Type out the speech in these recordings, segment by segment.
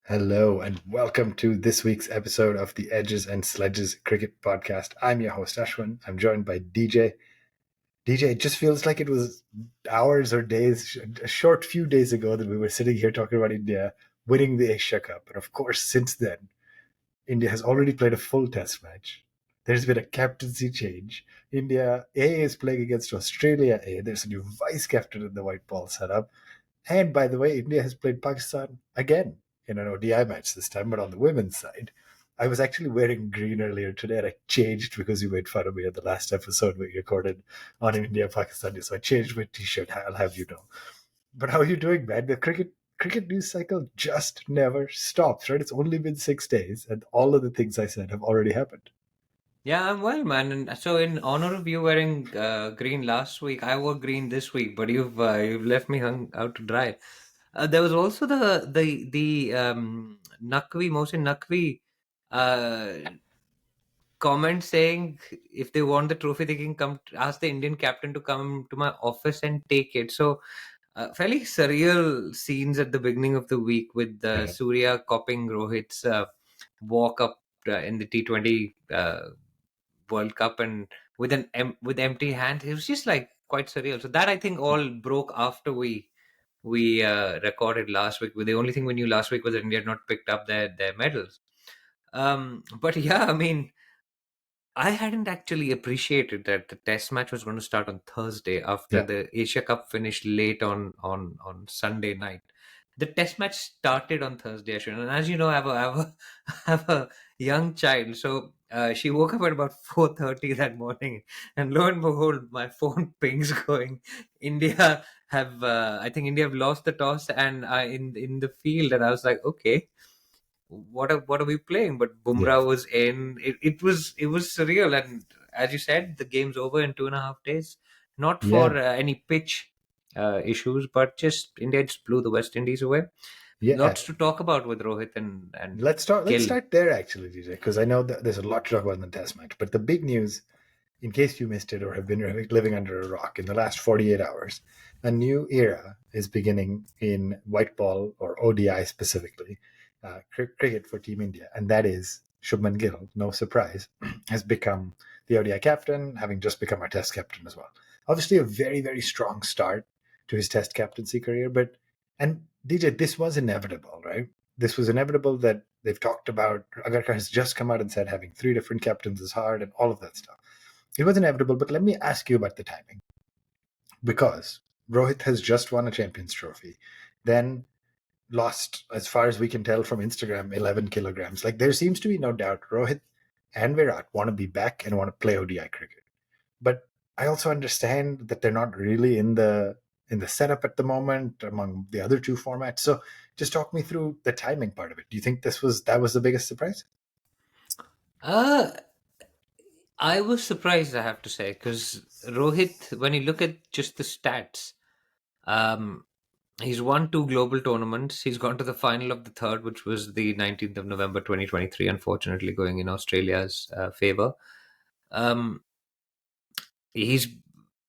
Hello and welcome to this week's episode of the Edges and Sledges Cricket Podcast. I'm your host Ashwin. I'm joined by DJ. DJ, it just feels like it was hours or days, a short few days ago that we were sitting here talking about India winning the Asia Cup. And of course, since then, India has already played a full test match. There's been a captaincy change. India A is playing against Australia A. There's a new vice captain in the white ball setup. And by the way, India has played Pakistan again in an ODI match this time, but on the women's side. I was actually wearing green earlier today, and I changed because you made fun of me at the last episode we recorded on India Pakistan. So I changed my T-shirt. I'll have you know. But how are you doing, man? The cricket news cycle just never stops, right? It's only been 6 days, and all of the things I said have already happened. Yeah, I'm well, man. And so, in honor of you wearing green last week, I wore green this week, but you've left me hung out to dry. There was also the Naqvi Mohsin Naqvi uh, comment saying if they want the trophy, they can come ask the Indian captain to come to my office and take it. So, fairly surreal scenes at the beginning of the week with Yeah. Surya copying Rohit's walk up in the T20. World Cup and with empty hands. It was just like quite surreal. So that I think all broke after we recorded last week. The only thing we knew last week was that India had not picked up their medals. But yeah, I mean, I hadn't actually appreciated that the test match was going to start on Thursday after Yeah. the Asia Cup finished late on Sunday night. The test match started on Thursday, Ashwin, and as you know, I have a young child, so she woke up at about 4:30 that morning, and lo and behold, my phone pings going. I think India have lost the toss, and in the field, and I was like, okay, what are we playing? But Yeah. Bumrah was in. It was surreal, and as you said, the game's over in 2.5 days. Not for Yeah. any pitch issues, but just India just blew the West Indies away. Yeah. Lots to talk about with Rohit and Let's start. Let's Gill. start there, actually, DJ, because I know that there's a lot to talk about in the test match. But the big news, in case you missed it or have been living under a rock, in the last 48 hours, a new era is beginning in white ball or ODI specifically, cricket for Team India, and that is Shubman Gill. No surprise, has become the ODI captain, having just become our Test captain as well. Obviously, a very very strong start to his Test captaincy career, but and DJ, this was inevitable, right? This was inevitable that they've talked about. Agarkar has just come out and said having three different captains is hard and all of that stuff. It was inevitable, but let me ask you about the timing. Because Rohit has just won a Champions Trophy, then lost, as far as we can tell from Instagram, 11 kilograms. Like, there seems to be no doubt Rohit and Virat want to be back and want to play ODI cricket. But I also understand that they're not really in the setup at the moment among the other two formats. So just talk me through the timing part of it. Do you think that was the biggest surprise? Uh, I was surprised, I have to say, because Rohit, when you look at just the stats, um, he's won two global tournaments. He's gone to the final of the third, which was the 19th of November 2023, unfortunately going in Australia's favor. Um, he's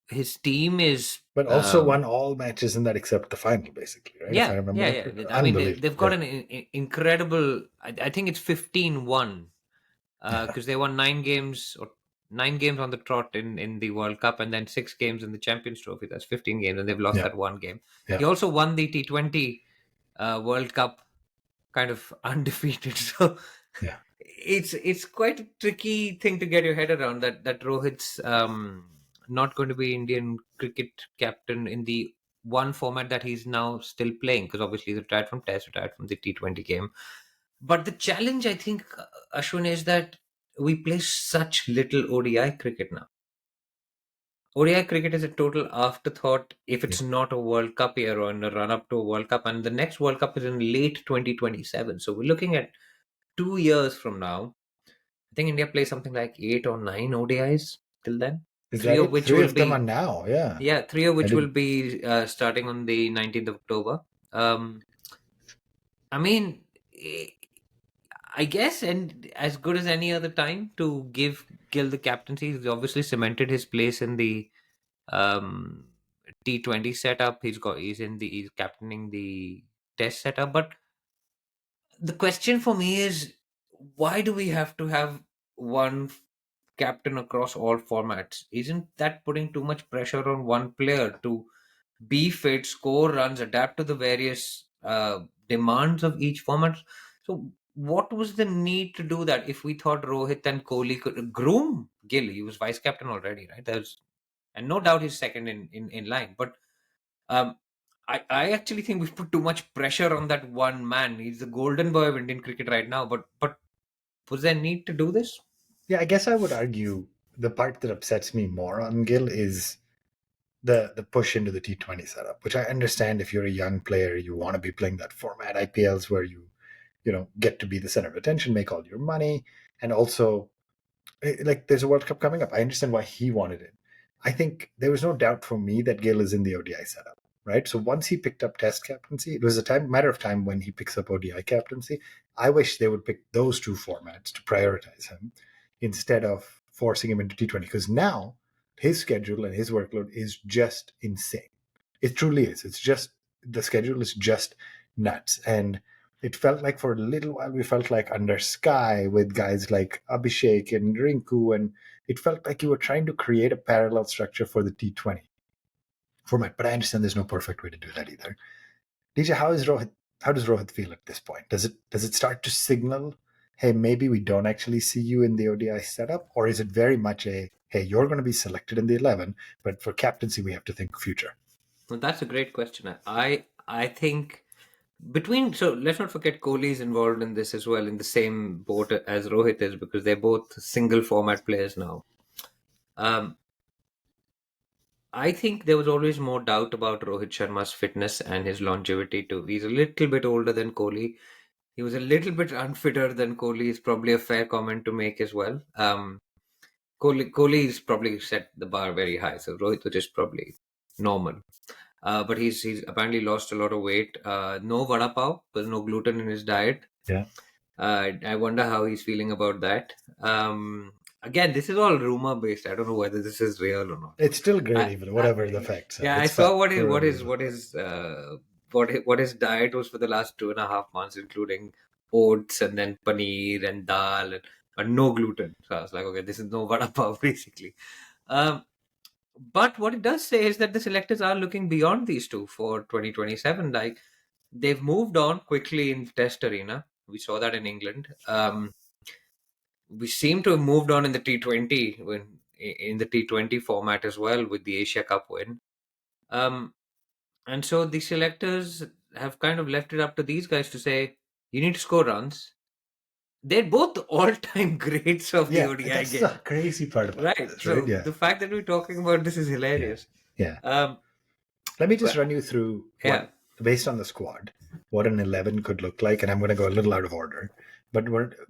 his team is But also won all matches in that except the final, basically, right? If I yeah, remember yeah, that yeah. correctly. I mean, Unbelievable. they've got Yeah. an incredible. I think it's 15-1 because they won 9 games or 9 games on the trot in the World Cup and then 6 games in the Champions Trophy. That's 15 games, and they've lost Yeah. that one game. Yeah. He also won the T20 World Cup kind of undefeated. So Yeah. it's quite a tricky thing to get your head around that Rohit's not going to be Indian cricket captain in the one format that he's now still playing because obviously he's retired from Test, retired from the T20 game. But the challenge, I think, Ashwin, is that we play such little ODI cricket now. ODI cricket is a total afterthought if Yeah. it's not a World Cup year or in a run up to a World Cup. And the next World Cup is in late 2027. So we're looking at 2 years from now. I think India plays something like 8 or 9 ODIs till then. Is Three that of it? which Three will of them are be now. Yeah. yeah, three of I which will didn't. be starting on the 19th of October. Um, I mean, I guess, and as good as any other time to give Gill the captaincy. He's obviously cemented his place in the um, T20 setup. He's captaining the Test setup, but The question for me is, why do we have to have one captain across all formats? Isn't that putting too much pressure on one player to be fit, score runs, adapt to the various demands of each format? So, what was the need to do that if we thought Rohit and Kohli could groom Gill? He was vice captain already, right? There's, and no doubt he's second in line. But um, I actually think we've put too much pressure on that one man. He's the golden boy of Indian cricket right now. But was there need to do this? Yeah, I guess I would argue the part that upsets me more on Gill is the push into the T20 setup, which I understand if you're a young player, you want to be playing that format, IPLs where you get to be the center of attention, make all your money, and also like there's a World Cup coming up. I understand why he wanted it. I think there was no doubt for me that Gill is in the ODI setup, right? So once he picked up Test captaincy, it was a matter of time when he picks up ODI captaincy. I wish they would pick those two formats to prioritize him instead of forcing him into T20 because now his schedule and his workload is just insane. It truly is. It's just the schedule is just nuts. And it felt like for a little while we felt like under Sky with guys like Abhishek and Rinku, and it felt like you were trying to create a parallel structure for the T20 format. But I understand there's no perfect way to do that either. DJ, how does Rohit feel at this point? Does it start to signal, hey, maybe we don't actually see you in the ODI setup, or is it very much a, hey, you're going to be selected in the 11, but for captaincy we have to think future? Well, that's a great question. I think between, so let's not forget Kohli is involved in this as well, in the same boat as Rohit is, because they're both single format players now. Um, I think there was always more doubt about Rohit Sharma's fitness and his longevity too. He's a little bit older than Kohli. He was a little bit unfitter than Kohli is probably a fair comment to make as well. Kohli's probably set the bar very high, so Rohit was just probably normal. But he's apparently lost a lot of weight. No vada pav, there's no gluten in his diet. Yeah. I wonder how he's feeling about that. Again, this is all rumor based. I don't know whether this is real or not. It's still great, I, even I, whatever the facts are. yeah, I It's saw fun. what his diet was for the last 2.5 months, including oats and then paneer and dal, but no gluten. So I was like, okay, this is no vada pav basically. Um, but what it does say is that the selectors are looking beyond these two for 2027. Like they've moved on quickly in Test arena. We saw that in England. We seem to have moved on in the T20 in the T20 format as well with the Asia Cup win. Um, and so the selectors have kind of left it up to these guys to say, you need to score runs. They're both all-time greats of the Yeah, ODI that's the game, crazy part about right? this, right? So Yeah, the fact that we're talking about this is yeah, hilarious. yeah. Um, Let me just but run you through yeah, based on the squad, what an 11 could look like. And I'm going to go a little out of order. But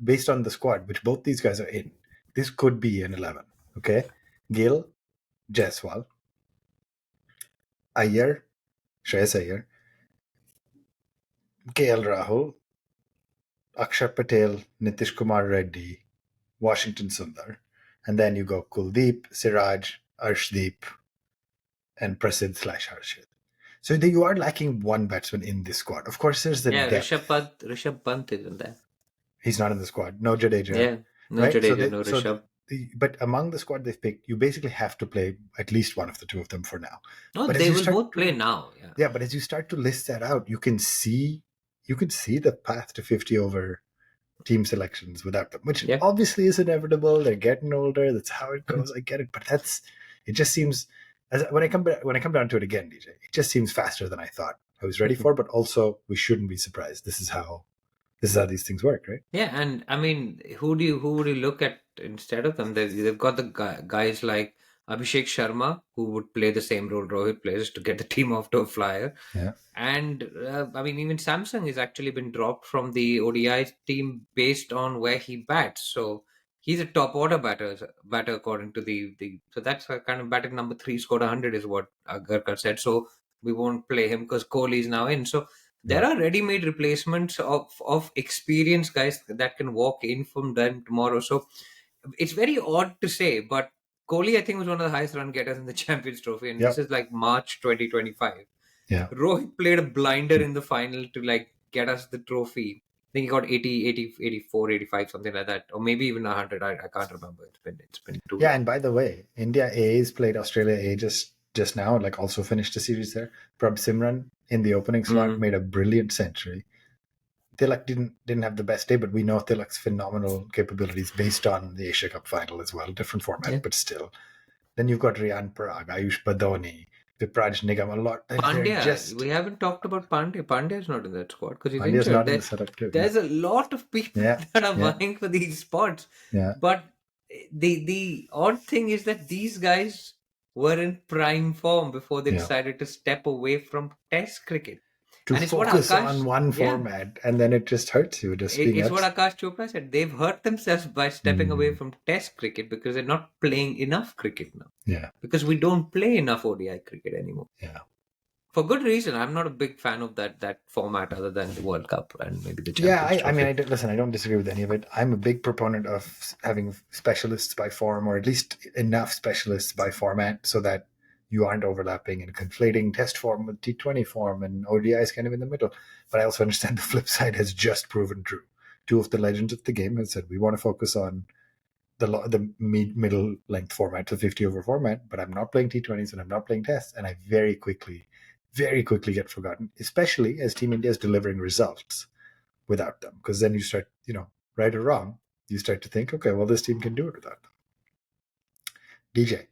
based on the squad, which both these guys are in, this could be an 11. Okay. Gill, Jaiswal, Iyer, Shreyas Iyer, KL Rahul, Akshar Patel, Nitish Kumar Reddy, Washington Sundar. And then you go Kuldeep, Siraj, Arshdeep, and Prasidh/Harshit. So you are lacking one batsman in this squad. Of course, there's the yeah, depth. Rishabh Pant isn't there. He's not in the squad. No Jadeja, Yeah, no right? Jadeja, no Rishabh. But among the squad they've picked, you basically have to play at least one of the two of them for now. No, But as they you will start both to, play now. Yeah. yeah, but as you start to list that out, you can see the path to 50 over team selections without them, which Yeah. obviously is inevitable. They're getting older. That's how it goes. I get it, but it just seems when I come down to it again, DJ, it just seems faster than I thought I was ready for. But also, we shouldn't be surprised. This is how these things work, right? Yeah, and I mean, who would you look at instead of them? They've got the guys like Abhishek Sharma, who would play the same role Rohit plays to get the team off to a flyer. Yeah. And I mean, even Samsung has actually been dropped from the ODI team based on where he bats. So he's a top order batter according to the. So that's a kind of batting number three, scored 100 is what Agarkar said. So we won't play him because Kohli is now in. So there Yeah. are ready-made replacements of experienced guys that can walk in from them tomorrow. So it's very odd to say, but Kohli, I think, was one of the highest run getters in the Champions Trophy, and this Yep. is like March 2025. Yeah. Rohit played a blinder in the final to like get us the trophy. think he got 80, 80, 84, 85, something like that, or maybe even 100. I can't remember. It's been too Yeah, long. and by the way, India A's played Australia A just now, like also finished the series there. Prab Simran in the opening slot made a brilliant century. Tilak didn't have the best day, but we know Tilak's phenomenal capabilities based on the Asia Cup final as well. Different format, Yeah. but still. Then you've got Riyan Parag, Ayush Badoni, Vipraj Nigam. A lot. They're Pandya, just we haven't talked about Pandya. Pandya is not in that squad because he's Pandya's injured. not in the setup too. Yeah, There's a lot of people yeah, that are yeah, vying for these spots. yeah. But the odd thing is that these guys were in prime form before they Yeah. decided to step away from Test cricket. To And it's what focus Akash, on one yeah, format, and then it just hurts you just being it's what absent. Akash Chopra said. They've hurt themselves by stepping away Mm, from Test cricket because they're not playing enough cricket now. yeah, Because we don't play enough ODI cricket anymore. yeah. For good reason. I'm not a big fan of that format other than the World Cup and maybe the Yeah, Champions I mean, Trophy. listen, I don't disagree with any of it. I'm a big proponent of having specialists by form, or at least enough specialists by format, so that you aren't overlapping and conflating test form with T20 form, and ODI is kind of in the middle. But I also understand the flip side has just proven true. Two of the legends of the game have said we want to focus on the middle length format, the 50 over format, but I'm not playing T20s and I'm not playing tests, and I very quickly get forgotten, especially as Team India is delivering results without them, because then you start, right or wrong, you start to think, okay, well, this team can do it without them. DJ,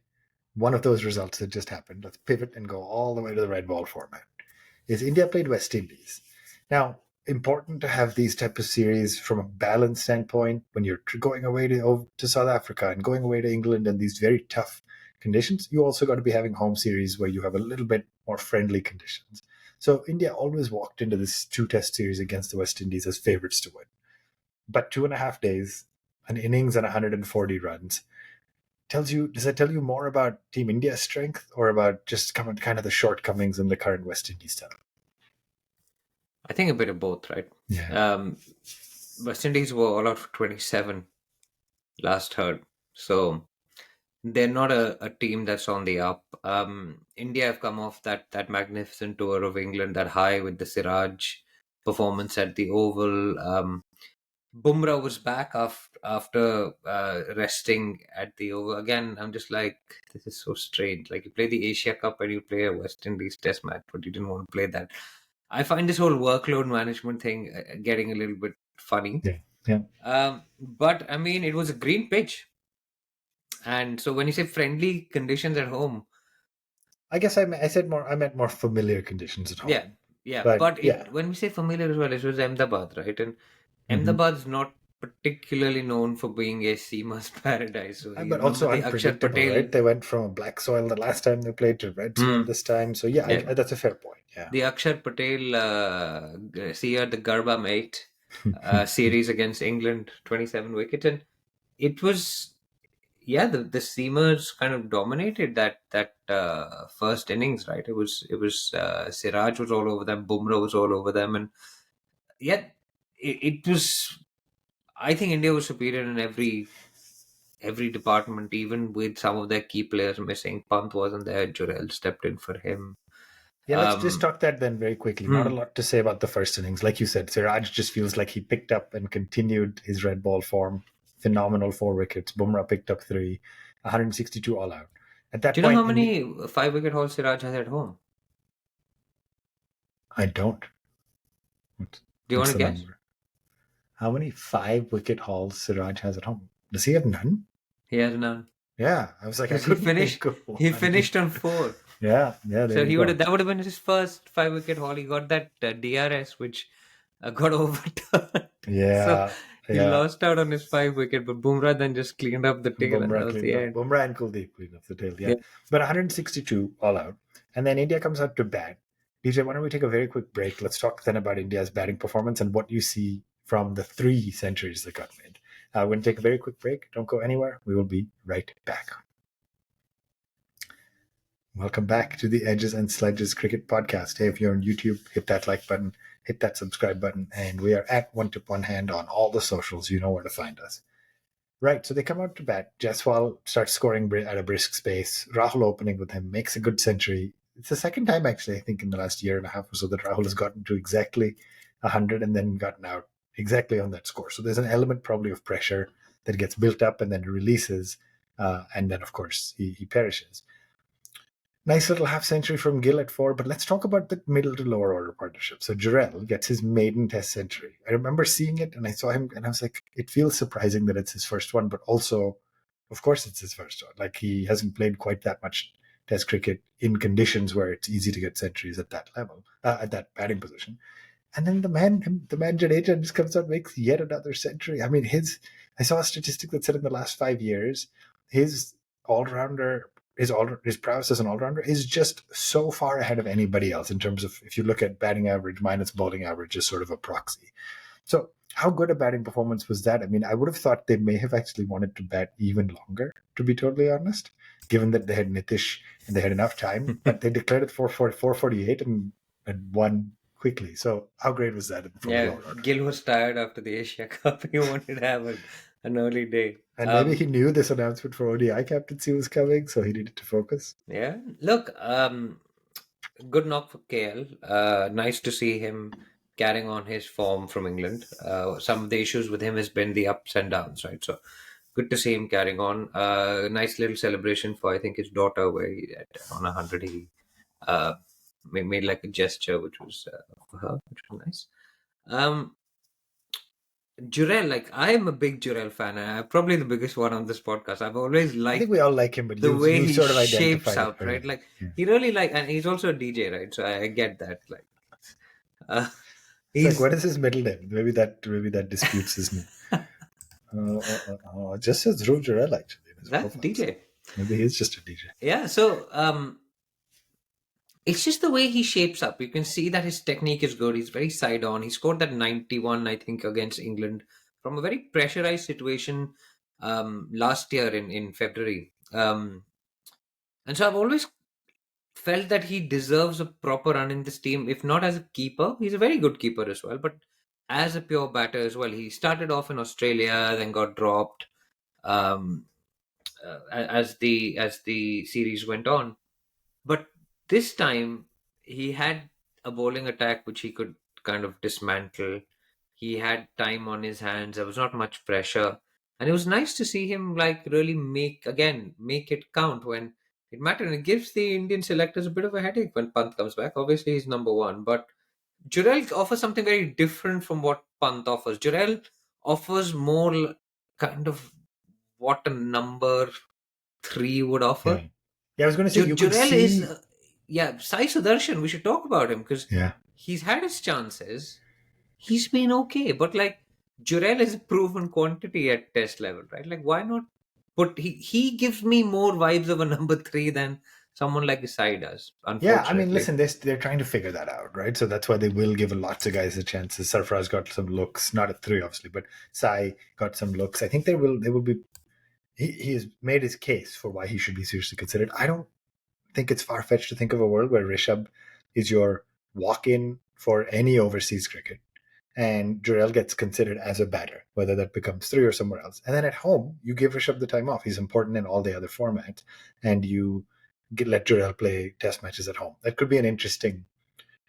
one of those results that just happened, let's pivot and go all the way to the red ball format, is India played West Indies. Now, important to have these type of series from a balance standpoint when you're going away to South Africa and going away to England and these very tough conditions. You also got to be having home series where you have a little bit more friendly conditions. So India always walked into this 2-test series against the West Indies as favorites to win. But 2.5 days, an innings and 140 runs does that tell you more about Team India's strength or about just kind of the shortcomings in the current West Indies style? I think a bit of both, right? Yeah. West Indies were all out for 27 last heard. So they're not a team that's on the up. India have come off that magnificent tour of England, that high with the Siraj performance at the Oval. Bumrah was back after resting at the Oval. Again, I'm just like, this is so strange. Like, you play the Asia Cup and you play a West Indies Test match, but you didn't want to play that. I find this whole workload management thing getting a little bit funny. Yeah. Yeah. But I mean, it was a green pitch. And so when you say friendly conditions at home, I guess I meant more familiar conditions at yeah, home. yeah. But But yeah. when we say familiar as well, it was Ahmedabad, right? And Mm-hmm. Ahmedabad's not particularly known for being a seamer's paradise. So you But remember also the Akshar unpredictable, Patel. right? They went from black soil the last time they played to red soil Hmm, this time. So yeah, yeah. that's a fair point. Yeah. The Akshar Patel, the Garba mate series against England, 27 wickets. And it was, yeah, the seamers kind of dominated that first innings, right? It was Siraj was all over them, Bumrah was all over them, and yeah, it was. I think India was superior in every department, even with some of their key players missing. Pant wasn't there. Jurel stepped in for him. Yeah, let's just talk that then very quickly. Not a Hmm. lot to say about the first innings. Like you said, Siraj just feels like he picked up and continued his red ball form. Phenomenal 4 wickets. Bumrah picked up 3, 162 all out. At Do that you know how point in the, many 5 wicket hauls Siraj has at home? I don't. Do you want What's to the guess? number? How many 5 wicket hauls Siraj has at home? Does he have none? He has none. Yeah, I was like, I Because he couldn't finished. think of He one. finished on 4. Yeah, there So you he would go. have, that would have been his first 5 wicket haul. He got that DRS which got overturned. So Yeah, he yeah. lost out on his 5 wicket, but Bumrah then just cleaned up the tail, and that Bumrah was the cleaned up. end. Bumrah and Kuldeep cleaned up the tail. Yeah, Yeah. but 162 all out, and then India comes out to bat. DJ, why don't we take a very quick break? Let's talk then about India's batting performance and what you see from the 3 centuries that got made. We're going to take a very quick break. Don't go anywhere. We will be right back. Welcome back to the Edges and Sledges Cricket Podcast. Hey, if you're on YouTube, hit that like button, hit that subscribe button, and we are at One Tip One Hand on all the socials. You know where to find us. Right, so they come out to bat. Jaiswal starts scoring at a brisk pace. Rahul opening with him, makes a good century. It's the second time, actually, I think, in the last year and a half or so that Rahul has gotten to exactly 100 and then gotten out exactly on that score. So there's an element probably of pressure that gets built up and then releases, and then of course he perishes. Nice little half century from Gill at 4, but let's talk about the middle to lower order partnership. So Jarrell gets his maiden Test century. I remember seeing it and I saw him and I was like, it feels surprising that it's his first one, but also, of course, it's his first one. Like he hasn't played quite that much Test cricket in conditions where it's easy to get centuries at that level, at that batting position. And then the man Jadeja just comes out and makes yet another century. I mean, I saw a statistic that said in the last 5 years, his all-rounder, his prowess as an all-rounder is just so far ahead of anybody else in terms of, if you look at batting average minus bowling average as sort of a proxy. So how good a batting performance was that? I mean, I would have thought they may have actually wanted to bat even longer, to be totally honest, given that they had Nitish and they had enough time, but they declared it for 448 and won quickly. So how great was that from the Yeah, lower order? Gill was tired after the Asia Cup. He wanted to have an early day. And maybe he knew this announcement for ODI captaincy was coming, so he needed to focus. Yeah. Look, good knock for KL. Nice to see him carrying on his form from England. Some of the issues with him has been the ups and downs, right? So good to see him carrying on. Nice little celebration for, I think, his daughter, where on 100 he uh, made like a gesture, which was for her, which was nice. Jurel, like I am a big Jurel fan. I'm probably the biggest one on this podcast. I've always I think liked we all like him, but the way you he sort of shapes identified it out, right? early. Like Yeah. he really and he's also a DJ, right? So I get that. Like uh, It's like, he's what is his middle name? Maybe that disputes his name. Just says Dhruv Jurel actually in his that profile. So DJ. maybe he's just a DJ. Yeah. So it's just the way he shapes up. You can see that his technique is good. He's very side on. He scored that 91, I think, against England from a very pressurized situation last year in February. And so I've always felt that he deserves a proper run in this team, if not as a keeper. He's a very good keeper as well, but as a pure batter as well. He started off in Australia, then got dropped as the series went on. But this time he had a bowling attack which he could kind of dismantle. He had time on his hands. There was not much pressure. And it was nice to see him like really make it count when it mattered. And it gives the Indian selectors a bit of a headache when Pant comes back. Obviously he's number one, but Jurel offers something very different from what Pant offers. Jurel offers more kind of what a number three would offer. Yeah. Yeah, I was going to say you could Jurel is, see. Sai Sudarshan. We should talk about him because Yeah. he's had his chances. He's been okay, but like Jurel is a proven quantity at test level, right? Like, why not? But he gives me more vibes of a number three than someone like Sai does. Yeah, I mean, Unfortunately, listen, they're trying to figure that out, right? So that's why they will give lots of guys a chance. Sarfaraz got some looks, not a three, obviously, but Sai got some looks. I think they will be. He has made his case for why he should be seriously considered. I don't think it's far fetched to think of a world where Rishabh is your walk in for any overseas cricket, and Jurel gets considered as a batter, whether that becomes three or somewhere else. And then at home, you give Rishabh the time off. He's important in all the other formats, and you let Jurel play test matches at home. That could be an interesting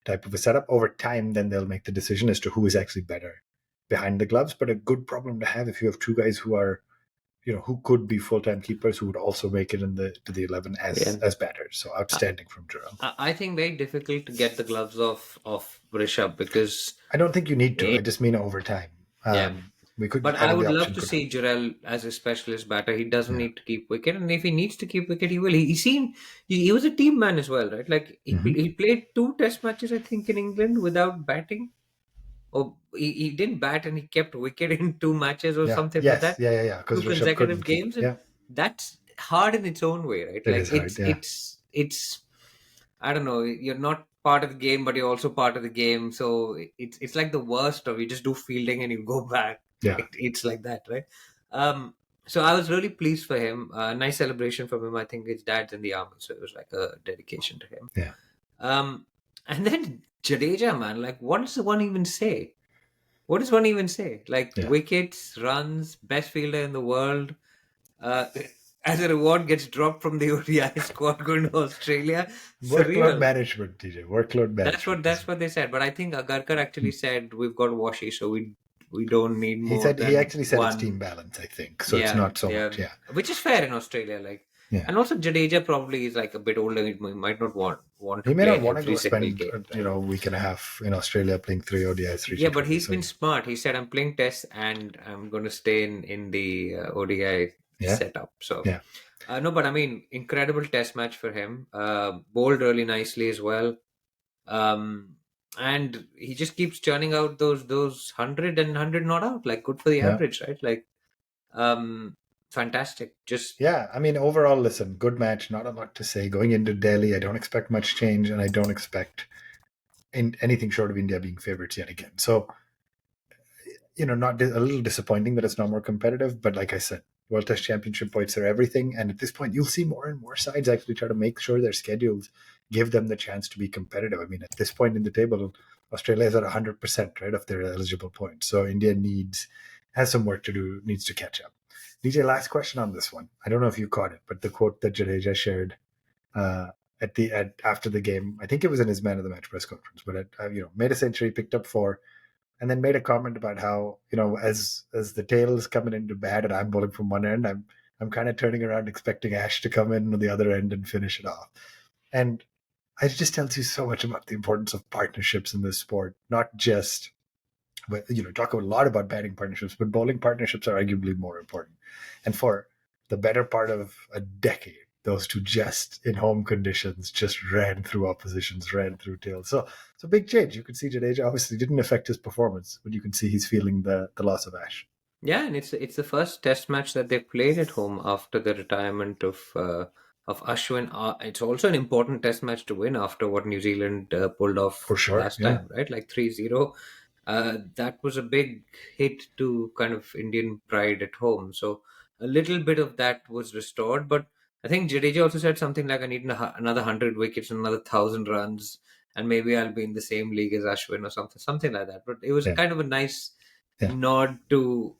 type of a setup. Over time, then they'll make the decision as to who is actually better behind the gloves. But a good problem to have if you have two guys who are, who could be full-time keepers who would also make it to the 11 as batters. So outstanding from Jurel. I think very difficult to get the gloves of Rishabh because I don't think you need to. I just mean over time. yeah. We could. But I I think the would love option to could. see Jurel as a specialist batter. He doesn't Yeah. need to keep wicket, and if he needs to keep wicket, he will. He was a team man as well, right? Like he played two Test matches, I think, in England without batting, or he didn't bat and he kept wicket in two matches or Yeah. something like Yes. that, Yeah. two Because Rishabh couldn't consecutive keep. games, and Yeah. that's hard in its own way, right? It Like is hard. Yeah. it's I don't know. You're not part of the game, but you're also part of the game. So it's like the worst of you just do fielding and you go back. Yeah. It's like that, right? So I was really pleased for him. Nice celebration from him. I think his dad's in the army, so it was like a dedication to him. Yeah. And then Jadeja, man, like what does one even say? What does one even say? Like Yeah. wickets, runs, best fielder in the world. Uh, as a reward, gets dropped from the ODI squad going to Australia. Workload Surreal. management, TJ. Workload management. That's what they said. But I think Agarkar actually said we've got Washi, so we we don't need He more said he than actually said it's team one. balance, I think. So it's Yeah, not so yeah, much. Yeah. which is fair in Australia. Like, Yeah. and also Jadeja probably is like a bit older. He might not want to He may play not want to every go single spend, game, you right? know, a week and a half in Australia playing 3 ODIs, three Yeah, but T20s. he's So been smart. He said, "I'm playing tests and I'm going to stay in the ODI yeah, setup." So yeah, no, but I mean, incredible test match for him. Bowled really nicely as well. Um, and he just keeps churning out those 100 not out. Like, good for the yeah. average, right? Like, um, fantastic. Just Yeah, I mean, overall, listen, good match. Not a lot to say. Going into Delhi, I don't expect much change, and I don't expect anything short of India being favorites yet again. So, not a little disappointing that it's not more competitive. But like I said, World Test Championship points are everything, and at this point, you'll see more and more sides actually try to make sure their schedules give them the chance to be competitive. I mean, at this point in the table, Australia is at 100%, right, of their eligible points. So India has some work to do, needs to catch up. DJ, last question on this one. I don't know if you caught it, but the quote that Jadeja shared uh, after the game, I think it was in his man of the match press conference, but made a century, picked up four, and then made a comment about how as the tail is coming into bat and I'm bowling from one end, I'm kind of turning around expecting Ash to come in on the other end and finish it off, and it just tells you so much about the importance of partnerships in this sport, not just talk a lot about batting partnerships, but bowling partnerships are arguably more important. And for the better part of a decade, those two just in home conditions just ran through oppositions, ran through tails. So it's a big change. You can see Jadeja obviously didn't affect his performance, but you can see he's feeling the loss of Ash. yeah, and it's the first Test match that they played at home after the retirement of Ashwin. It's also an important Test match to win after what New Zealand pulled off For sure. last Yeah. time, right? Like 3-0. That was a big hit to kind of Indian pride at home. So a little bit of that was restored, but I think Jadeja also said something like, "I need another 100 wickets, another 1,000 runs, and maybe I'll be in the same league as Ashwin or something like that." But it was Yeah. kind of a nice Yeah. nod to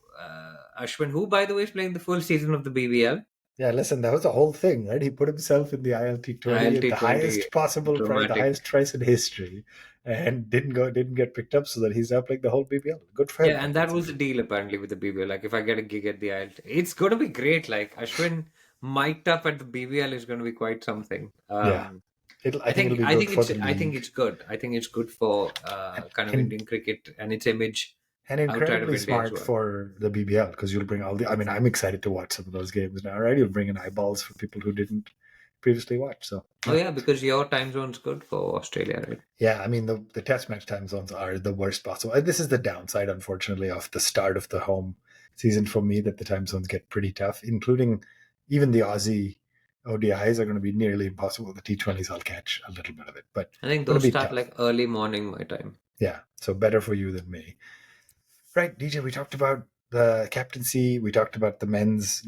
Ashwin, who, by the way, is playing the full season of the BBL. Yeah, listen, that was the whole thing, right? He put himself in the ILT20 at the ILT20, highest possible price, the dramatic. highest price in history, and didn't get picked up, so that he's now playing the whole BBL. Good for him, Yeah, I and can that say. was the deal apparently with the BBL. Like, if I get a gig at the ILT, it's going to be great. Like, Ashwin mic'd up at the BBL is going to be quite something. Yeah, I think it'll be good for the I think league, it's good. I think it's good for kind of and Indian cricket and its image and outside of incredibly India as smart well. for the BBL because you'll bring all the. I mean, I'm excited to watch some of those games now, right? You'll bring in eyeballs for people who didn't previously watch. So Oh yeah, yeah, because your time zone's good for Australia, right? yeah. I mean, the test match time zones are the worst possible. And this is the downside, unfortunately, of the start of the home season for me. That the time zones get pretty tough, including even the Aussie ODIs are going to be nearly impossible. The T20s I'll catch a little bit of it, but I think going those to be start tough. like early morning my time. Yeah, so better for you than me. Right, DJ, we talked about the captaincy. We talked about the men's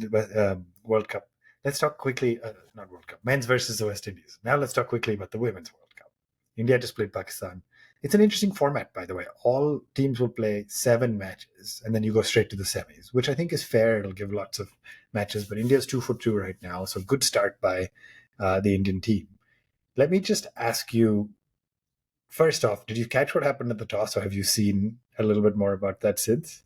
World Cup. Let's talk quickly, not World Cup, men's versus the West Indies. Now let's talk quickly about the women's World Cup. India just played Pakistan. It's an interesting format, by the way. All teams will play 7 matches, and then you go straight to the semis, which I think is fair. It'll give lots of matches, but India's 2 for 2 right now, so good start by the Indian team. Let me just ask you, first off, did you catch what happened at the toss, or have you seen a little bit more about that since?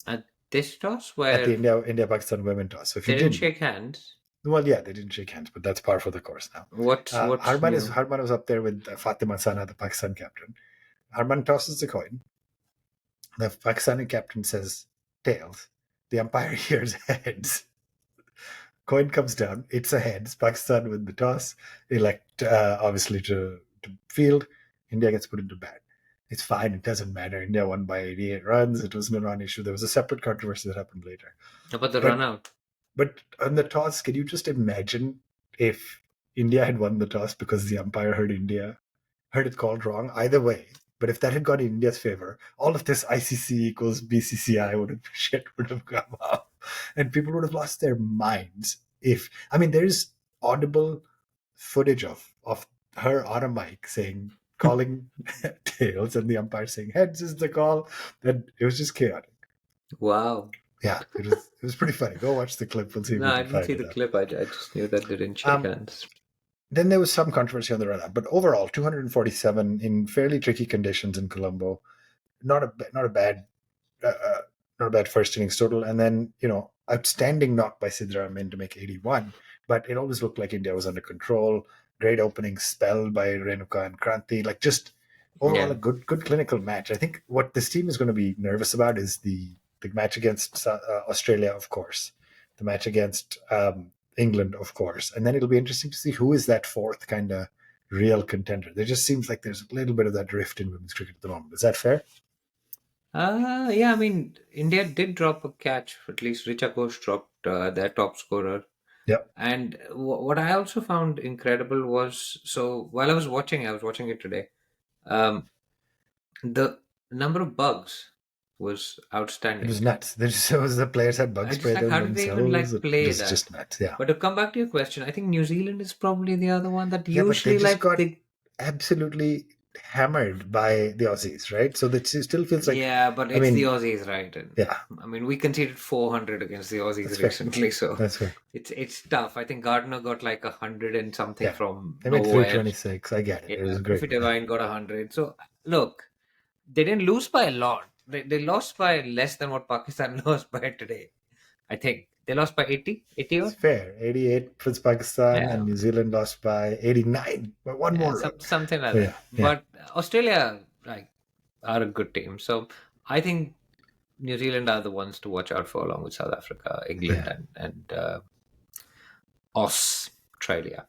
At this toss At the where India Pakistan women toss. So if they you didn't didn't, shake hands. well, yeah, they didn't shake hands, but that's par for the course now. What's new? Harman was up there with Fatima Sana, the Pakistan captain. Harman tosses the coin. The Pakistani captain says tails. The umpire hears heads. Coin comes down. It's a heads. Pakistan win the toss. Elect obviously to field. India gets put into bat. It's fine. It doesn't matter. India won by 88 runs. It wasn't a non-issue. There was a separate controversy that happened later. About the run But out. But on the toss, can you just imagine if India had won the toss because the umpire heard it called wrong? Either way, but if that had gone in India's favor, all of this ICC equals BCCI would have come up, and people would have lost their minds. If I mean, there's audible footage of her on a mic saying calling tails and the umpire saying heads is the call. That it was just chaotic. Wow. Yeah, it was pretty funny. Go watch the clip. We'll see if No, we I can didn't find see it the up. clip. I just knew that they didn't shake Um, hands. then there was some controversy on the run up, but overall, 247 in fairly tricky conditions in Colombo. not a bad not a bad first innings total. And then, outstanding knock by Sidra Amin to make 81. But it always looked like India was under control. Great opening spell by Renuka and Kranti. Like, just overall Yeah. a good clinical match. I think what this team is going to be nervous about is the match against Australia, of course, the match against England, of course, and then it'll be interesting to see who is that fourth kind of real contender. There just seems like there's a little bit of that rift in women's cricket at the moment. Is that fair? Yeah, I mean, India did drop a catch. At least Richa Ghosh dropped their top scorer. Yep. And what I also found incredible was, so while I was watching it today, um, the number of bugs was It was outstanding. nuts. The players had bug I just spray like, them how did they even themselves. like It play was that? just nuts. Yeah. But to come back to your question, I think New Zealand is probably the other one that Yeah, but they usually just like got they. absolutely hammered by the Aussies, right? So that still feels like, Yeah, but I it's the mean, Aussies, right? And yeah, I mean, we conceded 400 against the that's Aussies fair. recently, so That's fair. it's tough. I think Gardner got like 100 and something Yeah. from They made nowhere. 326. I get it. Yeah, It was great. Griffith Devine got 100. So look, they didn't lose by a lot. They lost by less than what Pakistan lost by today. I think they lost by 80, 80 It's odd. fair. 88 for Pakistan Yeah, and New Zealand lost by 89, but one yeah, more run. something like So that. yeah, yeah, But Australia, like, are a good team. So I think New Zealand are the ones to watch out for, along with South Africa, England, yeah. and Australia.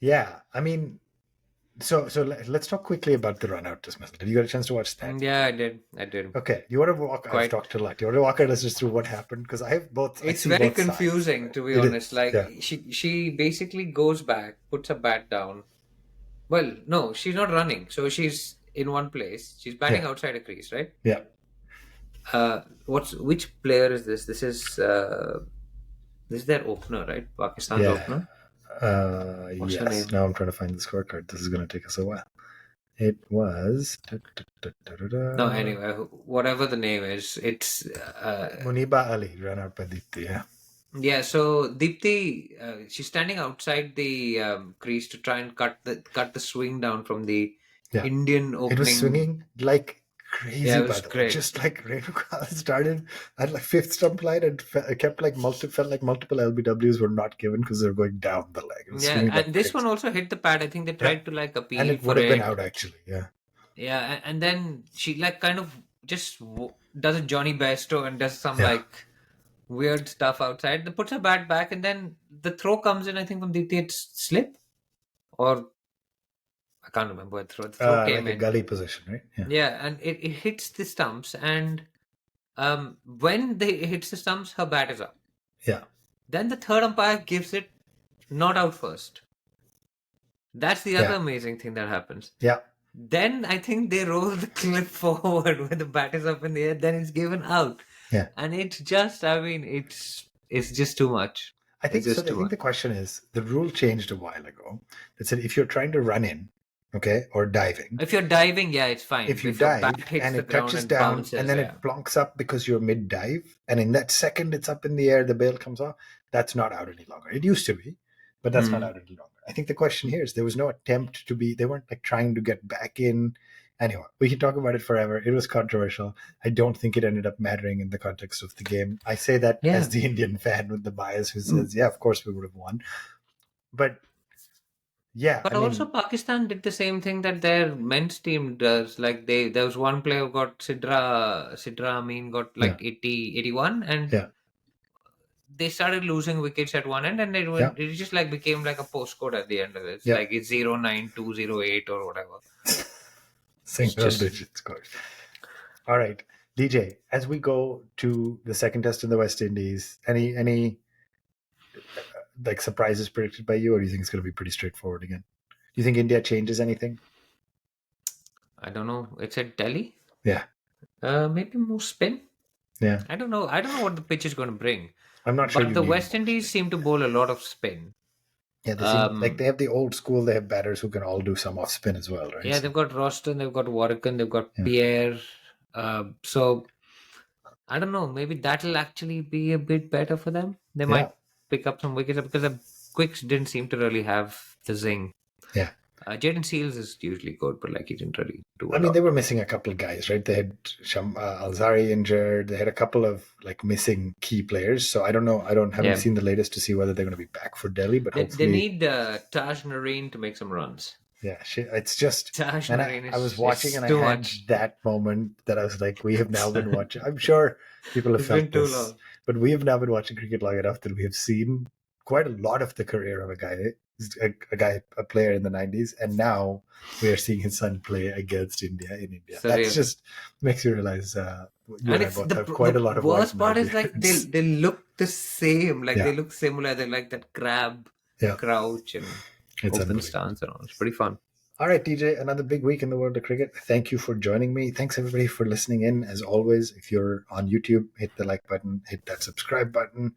Yeah. I mean, so let's talk quickly about the run out dismissal. Did you get a chance to watch that? Yeah, I did. I did. Okay. You want to walk? I've Quite. talked a lot. You want to walk us just through what happened? Because I have both. I It's see very both sides. confusing, to be It honest. is. Like Yeah. she basically goes back, puts her bat down. Well, no, she's not running. So she's in one place. She's batting Yeah. outside a crease, right? Yeah. Which player is this? This is their opener, right? Pakistan's Yeah. opener. What's her Yes. name? Now I'm trying to find the scorecard. This is going to take us a while. It was No, anyway, whatever the name is, it's Muniba Ali, run out by Deepthi. Yeah. yeah. So Deepthi, she's standing outside the crease to try and cut the swing down from the Yeah. Indian It was opening. swinging like Yeah, crazy, it by was the way. great. Just like Renuka started at like fifth stump line and kept like felt like multiple LBWs were not given because they were going down the leg. It was Yeah, swinging like and this crazy. one also hit the pad. I think they tried to like And appeal it would for have been it. out actually. Yeah. Yeah, and then she like kind of just does a Johnny Bairstow and does some Yeah. like weird stuff outside. Then puts her bat back, and then the throw comes in. I think from Deepthi, it's slip or I can't remember what throw. The throw came Like a in. gully position, right? Yeah. Yeah, and it hits the stumps, and when it hits the stumps, her bat is up. Yeah. Then the third umpire gives it not out first. That's the other Yeah. amazing thing that happens. Yeah. Then I think they roll the clip forward where the bat is up in the air. Then it's given out. Yeah. And it's just, I mean, it's just too much. I think It's so. just I too think much. the question is the rule changed a while ago. It said if you're trying to run in, okay, or diving, If you're diving, yeah, it's fine. if you your bat dive hits and the it ground touches and down bounces, and then yeah. it plonks up because you're mid dive, and in that second it's up in the air, the bail comes off, that's not out any longer. It used to be, but that's not out any longer. I think the question here is there was no attempt to be, they weren't like trying to get back in. Anyway, we can talk about it forever. It was controversial. I don't think it ended up mattering in the context of the game. I say that Yeah. as the Indian fan with the bias who says, yeah, of course we would have won. But yeah, But also Pakistan did the same thing that their men's team does. Like there was one player who got Sidra Amin got like 80, 81 and yeah, they started losing wickets at one end and it just like became like a postcode at the end of it. It's like it's 09208 or whatever. single digit scores. All right, DJ, as we go to the second test in the West Indies, any like surprises predicted by you, or do you think it's going to be pretty straightforward again? Do you think India changes anything? I don't know. It's at Delhi. Yeah. Maybe more spin. Yeah. I don't know. I don't know what the pitch is going to bring. I'm not sure. But the West Indies seem to bowl a lot of spin. Yeah, they seem like they have the old school. They have batters who can all do some off spin as well, right? Yeah, they've got Roston, they've got Warrican, they've got Pierre. So I don't know. Maybe that'll actually be a bit better for them. They might pick up some wickets because the Quicks didn't seem to really have the zing. Yeah. Jaden Seals is usually good, but like he didn't really do a I mean, lot. they were missing a couple of guys, right? They had Alzari injured. They had a couple of like missing key players. So I don't know. Haven't Yeah, seen the latest to see whether they're going to be back for Delhi. But they hopefully, need Taj Nareen to make some runs. yeah. It's just, Taj and Nareen I was is watching it's and I too had much. that moment that I was like, we have now been watching. I'm sure people have It's been felt too this, long. but we have now been watching cricket long enough that we have seen quite a lot of the career of a guy, a player in the 90s, and now we are seeing his son play against India in India. That's Surreal. just makes you realize you And and I it's both have quite a the lot of white worst part nerve is like beards. they look the same, like Yeah, they look similar. They like that crab yeah, crouch and it's open unbelievable. stance and all. It's pretty fun. All right, DJ, another big week in the world of cricket. Thank you for joining me. Thanks, everybody, for listening in. As always, if you're on YouTube, hit the like button, hit that subscribe button.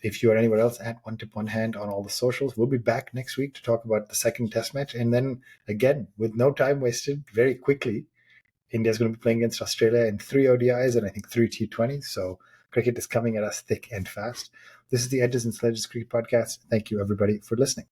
If you are anywhere else, at One Tip One Hand on all the socials. We'll be back next week to talk about the second test match. And then, again, with no time wasted, very quickly, India's going to be playing against Australia in 3 ODIs and I think 3 T20s. So cricket is coming at us thick and fast. This is the Edges and Sledges Cricket Podcast. Thank you, everybody, for listening.